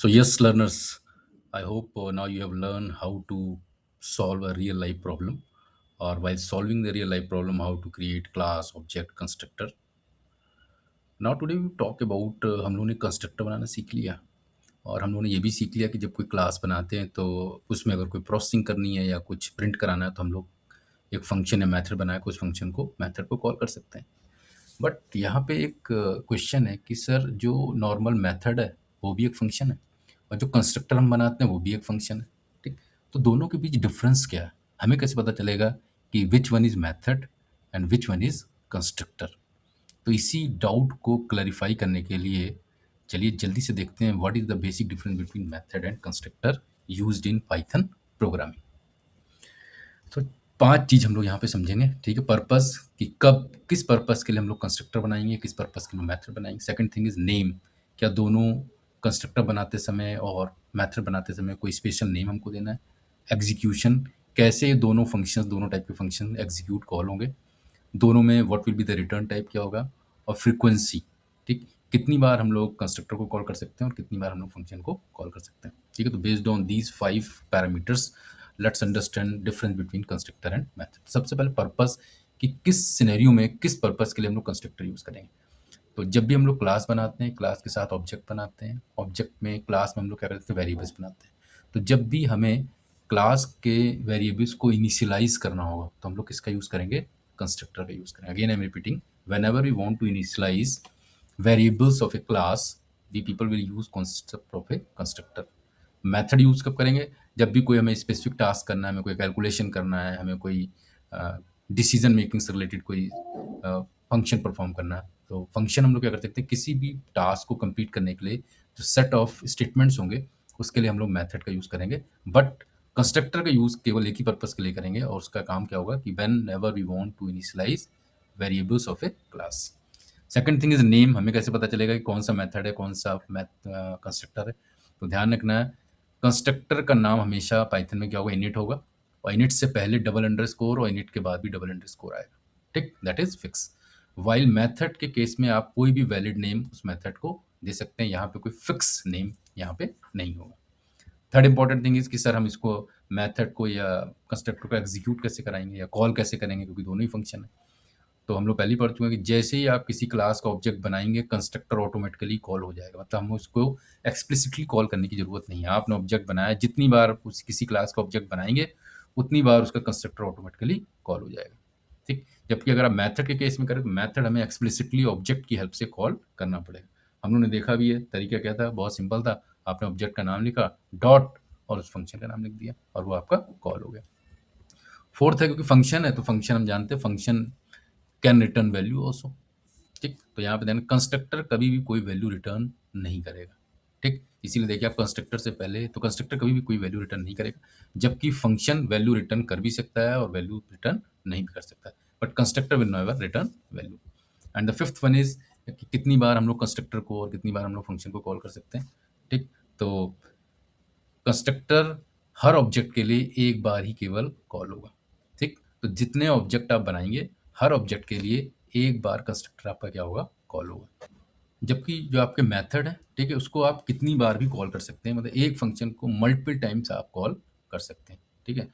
So, yes, learners, I hope now you have learned how to solve a real life problem, or while solving the real life problem, how to create class, object, constructor. Now, today we talk about हम लोगों ने constructor बनाना सीख लिया और हम लोगों ने ये भी सीख लिया कि जब कोई क्लास बनाते हैं तो उसमें अगर कोई प्रोसेसिंग करनी है या कुछ प्रिंट कराना है तो हम लोग एक फंक्शन या मेथड बना के उस फंक्शन को मेथड को कॉल कर सकते हैं। बट यहाँ पे एक क्वेश्चन है कि सर जो नॉर्मल मेथड है वो भी एक फंक्शन है और जो कंस्ट्रक्टर हम बनाते हैं वो भी एक फंक्शन है। ठीक, तो दोनों के बीच डिफरेंस क्या है, हमें कैसे पता चलेगा कि which one is method and which one is constructor. तो इसी डाउट को क्लैरिफाई करने के लिए चलिए जल्दी से देखते हैं what is the basic difference between method and constructor used in Python programming. तो 5 चीज़ हम लोग यहाँ पे समझेंगे, ठीक है। पर्पस कि कब किस पर्पस के लिए हम लोग कंस्ट्रक्टर बनाएंगे, किस पर्पस के लिए मेथड बनाएंगे। सेकंड थिंग इज नेम, क्या दोनों कंस्ट्रक्टर बनाते समय और मेथड बनाते समय कोई स्पेशल नेम हमको देना है। एग्जीक्यूशन, कैसे दोनों फंक्शंस, दोनों टाइप के फंक्शन एग्जीक्यूट कॉल होंगे, दोनों में what will be the return type क्या होगा। और फ्रीक्वेंसी, ठीक, कितनी बार हम लोग कंस्ट्रक्टर को कॉल कर सकते हैं और कितनी बार हम लोग फंक्शन को कॉल कर सकते हैं, ठीक है। तो based on these 5 parameters let's understand difference between constructor and method. सबसे पहले पर्पस, कि किस सिनेरियो में किस पर्पस के लिए हम लोग कंस्ट्रक्टर यूज करेंगे। तो जब भी हम लोग क्लास बनाते हैं, क्लास के साथ ऑब्जेक्ट बनाते हैं, ऑब्जेक्ट में क्लास में हम लोग क्या करते हैं, वेरिएबल्स बनाते हैं। तो जब भी हमें क्लास के वेरिएबल्स को इनिशियलाइज करना होगा तो हम लोग किसका यूज करेंगे, कंस्ट्रक्टर का यूज करेंगे। Again I am repeating, whenever we want to initialize variables of a class, the people will use concept of a constructor। Method use कब करेंगे, जब भी कोई हमें स्पेसिफिक टास्क करना है, हमें कोई कैलकुलेशन करना है, हमें कोई डिसीजन मेकिंग से रिलेटेड कोई फंक्शन परफॉर्म करना है। तो फंक्शन हम लोग क्या कर सकते हैं, किसी भी टास्क को कंप्लीट करने के लिए जो सेट ऑफ स्टेटमेंट्स होंगे उसके लिए हम लोग मेथड का यूज करेंगे। बट कंस्ट्रक्टर का यूज केवल एक ही पर्पस के लिए करेंगे और उसका काम क्या होगा कि whenever we want to initialize variables of a class. Second thing is name, हमें कैसे पता चलेगा कि कौन सा मेथड है, कौन सा कंस्ट्रक्टर है। तो ध्यान रखना है, कंस्ट्रक्टर का नाम हमेशा पाइथन में क्या होगा, इनिट होगा, और इनिट से पहले डबल अंडरस्कोर और इनिट के बाद भी डबल अंडरस्कोर आएगा, ठीक, that is fix. While method के केस में आप कोई भी वैलिड नेम उस मेथड को दे सकते हैं, यहाँ पे कोई फिक्स नेम यहाँ पे नहीं होगा। थर्ड इंपॉर्टेंट थिंग इज कि सर हम इसको मेथड को या कंस्ट्रक्टर को एग्जीक्यूट कैसे कराएंगे या कॉल कैसे करेंगे, क्योंकि दोनों ही फंक्शन है। तो हम लोग पहले ही पढ़ चुके हैं कि जैसे ही आप किसी क्लास का ऑब्जेक्ट बनाएंगे कंस्ट्रक्टर ऑटोमेटिकली कॉल हो जाएगा, मतलब हम उसको एक्सप्लिसिटली कॉल करने की जरूरत नहीं है। आपने ऑब्जेक्ट बनाया, जितनी बार उस किसी क्लास का ऑब्जेक्ट बनाएंगे उतनी बार उसका कंस्ट्रक्टर ऑटोमेटिकली कॉल हो जाएगा, ठीक। जबकि अगर आप मेथड के केस में करें तो मेथड हमें एक्सप्लिसिटली ऑब्जेक्ट की हेल्प से कॉल करना पड़ेगा। हम लोगों ने देखा भी है, तरीका क्या था, बहुत सिंपल था। आपने ऑब्जेक्ट का नाम लिखा, डॉट, और उस फंक्शन का नाम लिख दिया और वो आपका कॉल हो गया। फोर्थ है, क्योंकि फंक्शन है तो फंक्शन हम जानते हैं, function can return value also, ठीक। तो यहाँ पे देना कंस्ट्रक्टर कभी भी कोई वैल्यू रिटर्न नहीं करेगा, ठीक। इसीलिए देखिए आप कंस्ट्रक्टर से पहले, तो कंस्ट्रक्टर कभी भी कोई वैल्यू रिटर्न नहीं करेगा, जबकि फंक्शन वैल्यू रिटर्न कर भी सकता है और वैल्यू रिटर्न नहीं भी कर सकता है, but constructor will never return value. And the fifth one is कि कितनी बार हम लोग कंस्ट्रक्टर को और कितनी बार हम लोग फंक्शन को कॉल कर सकते हैं, ठीक। तो कंस्ट्रक्टर हर ऑब्जेक्ट के लिए एक बार ही केवल कॉल होगा, ठीक। तो जितने ऑब्जेक्ट आप बनाएंगे हर ऑब्जेक्ट के लिए एक बार कंस्ट्रक्टर आपका क्या होगा, कॉल होगा। जबकि जो आपके मेथड है, ठीक है, उसको आप कितनी बार भी कॉल कर सकते हैं, मतलब एक फंक्शन को मल्टीपल टाइम्स आप कॉल कर सकते हैं, ठीक है।